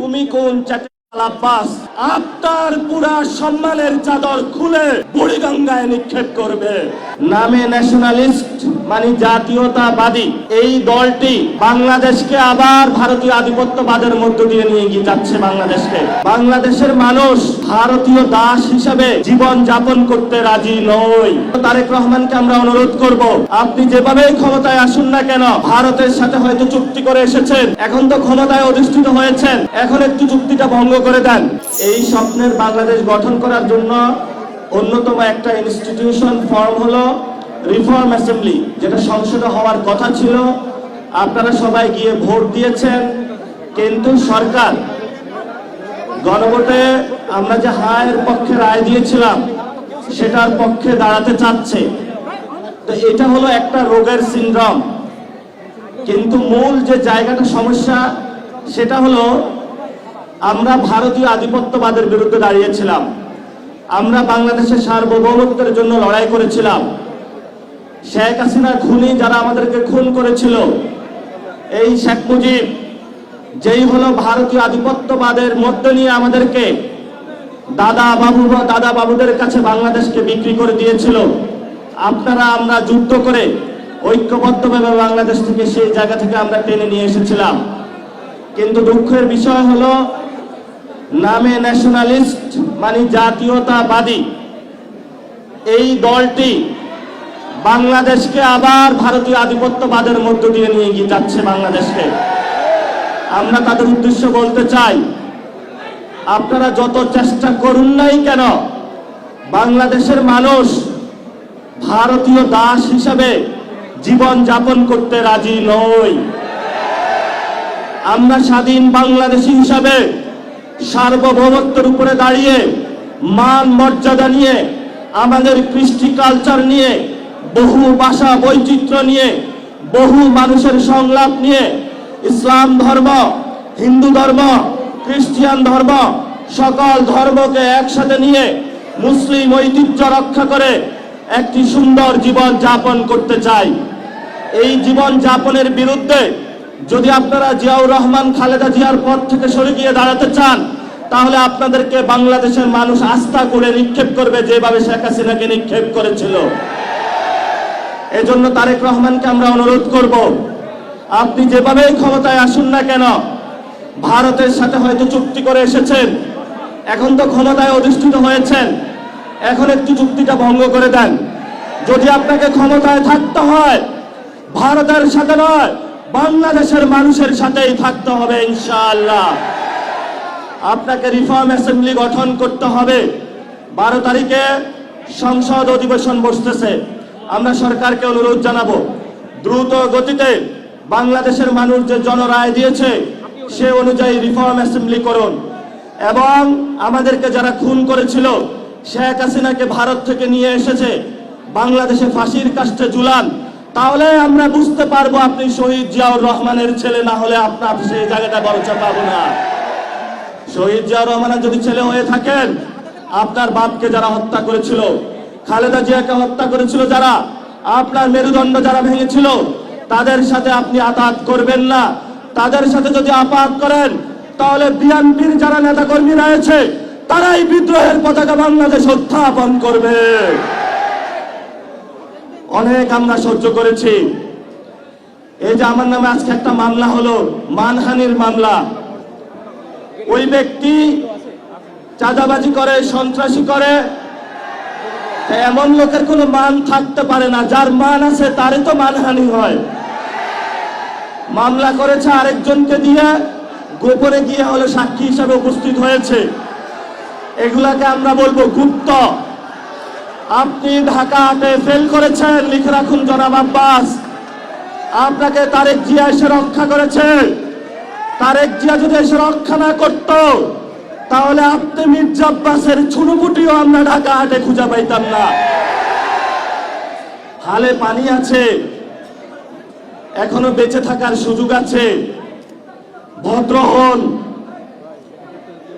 তুমি কোন আব্বাস আপনার পুরা সম্মানের চাদর খুলে বুড়িগঙ্গায় নিক্ষেপ করবে। নামে ন্যাশনালিস্ট মানে জাতীয়তাবাদী এই দলটি বাংলাদেশকে আবার ভারতীয় আধিপত্যবাদের মধ্য দিয়ে নিয়ে গিয়ে যাচ্ছে। বাংলাদেশের মানুষ ভারতীয় দাস হিসাবে জীবন যাপন করতে রাজি নয়। তারেক রহমানকে আমরা অনুরোধ করব, আপনি যেভাবে ক্ষমতায় আসুন না কেন, ভারতের সাথে হয়তো চুক্তি করে এসেছেন, এখন তো ক্ষমতায় অধিষ্ঠিত হয়েছেন, এখন একটু চুক্তিটা ভঙ্গ করে দেন। এই স্বপ্নের বাংলাদেশ গঠন করার জন্য অন্যতম একটা ইনস্টিটিউশন ফর্ম হলো রিফর্ম অ্যাসেম্বলি, যেটা সংসদে হওয়ার কথা ছিল। আপনারা সবাই গিয়ে ভোট দিয়েছেন, কিন্তু সরকার গণভোটে আমরা যে হায়ের পক্ষে রায় দিয়েছিলাম সেটার পক্ষে দাঁড়াতে চাচ্ছে। তো এটা হলো একটা রোগের সিনড্রোম, কিন্তু মূল যে জায়গাটা সমস্যা সেটা হলো আমরা ভারতীয় আধিপত্যবাদের বিরুদ্ধে দাঁড়িয়েছিলাম, আমরা বাংলাদেশের সার্বভৌমত্বের জন্য লড়াই করেছিলাম। শেখ হাসিনা খুনি যারা আমাদেরকে খুন করেছিল, এই শেখ মুজিব যেই হলো ভারতীয় আধিপত্যবাদের মধ্যে নিয়ে আমাদেরকে দাদা বাবুদের কাছে বাংলাদেশকে বিক্রি করে দিয়েছিল। আপনারা আমরা যুদ্ধ করে ঐক্যবদ্ধভাবে বাংলাদেশ থেকে সেই জায়গা থেকে আমরা টেনে নিয়ে এসেছিলাম। কিন্তু দুঃখের বিষয় হলো নামে ন্যাশনালিস্ট মানে জাতীয়তাবাদী এই দলটি বাংলাদেশকে আবার ভারতীয় আধিপত্যবাদের মধ্য দিয়ে নিয়ে গিয়ে যাচ্ছে বাংলাদেশকে। আমরা তাদের উদ্দেশ্য বলতে চাই, আপনারা যত চেষ্টা করুন নাই কেন, বাংলাদেশের মানুষ ভারতীয় দাস হিসাবে জীবন যাপন করতে রাজি নয়। আমরা স্বাধীন বাংলাদেশী হিসাবে সার্বভৌমত্বের উপরে দাঁড়িয়ে মান মর্যাদা নিয়ে, আমাদের কৃষ্টি কালচার নিয়ে, বহু ভাষা বৈচিত্র্য নিয়ে, বহু মানুষের সংলাপ নিয়ে, ইসলাম ধর্ম, হিন্দু ধর্ম, খ্রিস্টান ধর্ম, সকল ধর্মকে একসাথে নিয়ে মুসলিম ঐতিহ্য রক্ষা করে একটি সুন্দর জীবন যাপন করতে চাই। এই জীবন যাপনের বিরুদ্ধে যদি আপনারা জিয়াউর রহমান খালেদা জিয়ার পদ থেকে সরে গিয়ে দাঁড়াতে চান, তাহলে আপনাদেরকে বাংলাদেশের মানুষ আস্থা করে নিক্ষেপ করবে, যেভাবে শেখ হাসিনাকে নিক্ষেপ করেছিল। এজন্য তারেক রহমানকে আমরা অনুরোধ করব, আপনি যেভাবে ক্ষমতায় আসুন না কেন, ভারতের সাথে হয়তো চুক্তি করে এসেছেন, এখন তো ক্ষমতায় অধিষ্ঠিত হয়েছেন, এখন একটু চুক্তিটা ভঙ্গ করে দেন। যদি আপনাকে ক্ষমতায় থাকতে হয়, ভারতের সাথে নয়, বাংলাদেশের মানুষের সাথেই থাকতে হবে ইনশাআল্লাহ। আপনাকে রিফর্ম অ্যাসেম্বলি গঠন করতে হবে। 12 তারিখে সংসদ অধিবেশন বসতেছে। আমরা সরকারকে অনুরোধ জানাবো, দ্রুত গতিতে বাংলাদেশের মানুষ যে জনরায় দিয়েছে সে অনুযায়ী রিফর্ম অ্যাসেম্বলি করুন, এবং আমাদেরকে যারা খুন করেছিল, শেখ হাসিনাকে ভারত থেকে নিয়ে এসেছে বাংলাদেশে ফাঁসির কাস্টে ঝুলান। তাহলে আমরা বুঝতে পারবো আপনি শহীদ জিয়াউর রহমানের ছেলে, না হলে আপনার সেই জায়গাটা বরচা পাবো না। শহীদ জিয়াউর রহমানের যদি ছেলে হয়ে থাকেন, আপনার বাপকে যারা হত্যা করেছিল, খালেদা জিয়াকে হত্যা করেছিল যারা, আপনার মেরুদণ্ড যারা ভেঙেছিল, তাদের সাথে আপনি আঘাত করবেন না। তাদের সাথে যদি আঘাত করেন, তাহলে বিএনপির যারা নেতাকর্মী রয়েছে তারাই বিদ্রোহের পতাকা বাংলাদেশ উত্থাপন করবে। অনেক আমরা সহ্য করেছি। এই যে আমার নামে আজকে একটা মামলা হলো, মানহানির মামলা। ওই ব্যক্তি চাঁদাবাজি করে, সন্ত্রাসী করে, এমন লোকের কোনো মান থাকতে পারে না। যার মান আছে তারই তো মানহানি হয়। মামলা করেছে আরেকজনকে দিয়ে, গোপনে গিয়ে হলো সাক্ষী হিসাবে উপস্থিত হয়েছে। এগুলাকে আমরা বলবো গুপ্ত। আপনি ঢাকা হাটে ফেল করেছেন, লিখে রাখুন জনাব আব্বাস। আপনাকে তারেক জিয়া এসে রক্ষা করেছে। তারেক জিয়া যদি এসে রক্ষা না করত, তাহলে আপনি মির্জা আব্বাসের ছুনুপুটিও আমরা ঢাকা হাটে খুঁজে পাইতাম না। হালে পানি আছে, এখনো বেঁচে থাকার সুযোগ আছে। ভদ্র হন,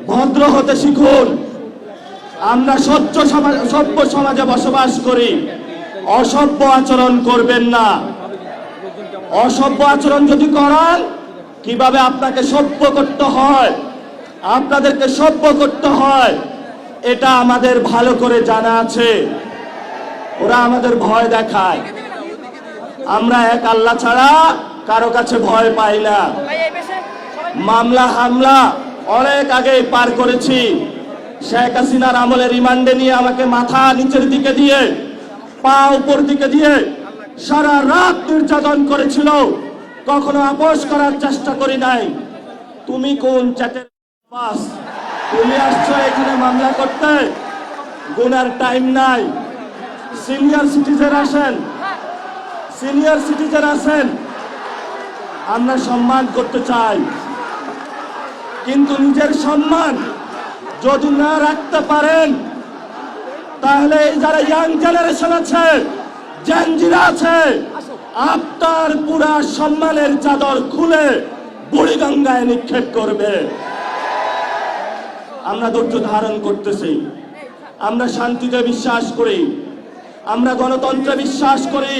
ভদ্র হতে শিখুন। আমরা সভ্য সমাজে বসবাস করি, অসভ্য আচরণ করবেন না। অসভ্য আচরণ যদি করেন, কিভাবে আপনাকে সভ্য করতে হয় আপনাদেরকে সভ্য করতে হয়, এটা আমাদের ভালো করে জানা আছে। ওরা আমাদের ভয় দেখায়, আমরা এক আল্লাহ ছাড়া কারো কাছে ভয় পাই না। মামলা হামলা অনেক আগেই পার করেছি। শেখ হাসিনার আমলে রিমান্ডে নিয়ে আমাকে মাথা নিচের দিকে দিয়ে পা উপর দিকে দিয়ে সারা রাত নির্যাতন করেছিল, কখনো আপোষ করার চেষ্টা করি নাই। তুমি কোন চ্যাটের বাস? তুমি আসছো এখানে মামলা করতে, গুনার টাইম নাই। সিনিয়র সিটিজেন আসেন, সিনিয়র সিটিজেন আসেন, আমরা সম্মান করতে চাই, কিন্তু নিজের সম্মান যদি না রাখতে পারেন তাহলে এই যারা ইয়াং জেনারেশন আছে, জেনজিরা আছে, আপনার পুরা সম্মানের চাদর খুলে বুড়িগঙ্গায় নিক্ষেপ করবে। আমরা ধৈর্য ধারণ করতেছি, আমরা শান্তিতে বিশ্বাস করি, আমরা গণতন্ত্রে বিশ্বাস করি।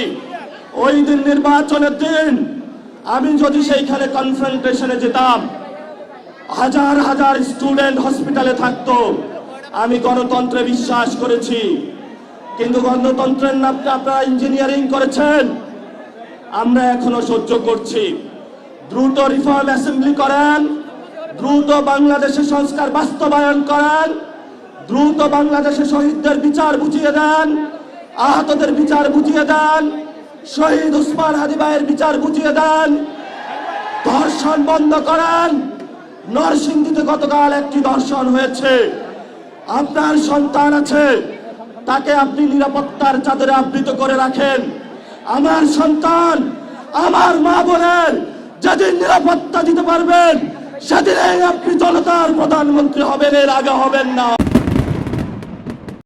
ওই দিন নির্বাচনের দিন আমি যদি সেইখানে কনফ্রন্টেশনে যেতাম, হাজার হাজার স্টুডেন্ট হসপিটালে থাকতো। আমি গণতন্ত্রে বিশ্বাস করেছি, কিন্তু গণতন্ত্রের নামে আপনারা ইঞ্জিনিয়ারিং করেছেন। আমরা এখনো সহ্য করছি। দ্রুত রিফর্ম অ্যাসেম্বলি করেন, দ্রুত বাংলাদেশের সংস্কার বাস্তবায়ন করেন, দ্রুত বাংলাদেশের শহীদদের বিচার বুঝিয়ে দেন, আহতদের বিচার বুঝিয়ে দেন, শহীদ উসমান হাদি ভাইয়ের বিচার বুঝিয়ে দেন, ধর্ষণ বন্ধ করেন। নরসিংদীতে গতকাল একটি ধর্ষণ হয়েছে, আপনার সন্তান আছে, তাকে আপনি নিরাপত্তার চাদরে আবৃত করে রাখেন। আমার সন্তান, আমার মা বোনের যেদিন নিরাপত্তা দিতে পারবেন, সেদিনই আপনি জনতার প্রধানমন্ত্রী হবেন, এর আগে হবেন না।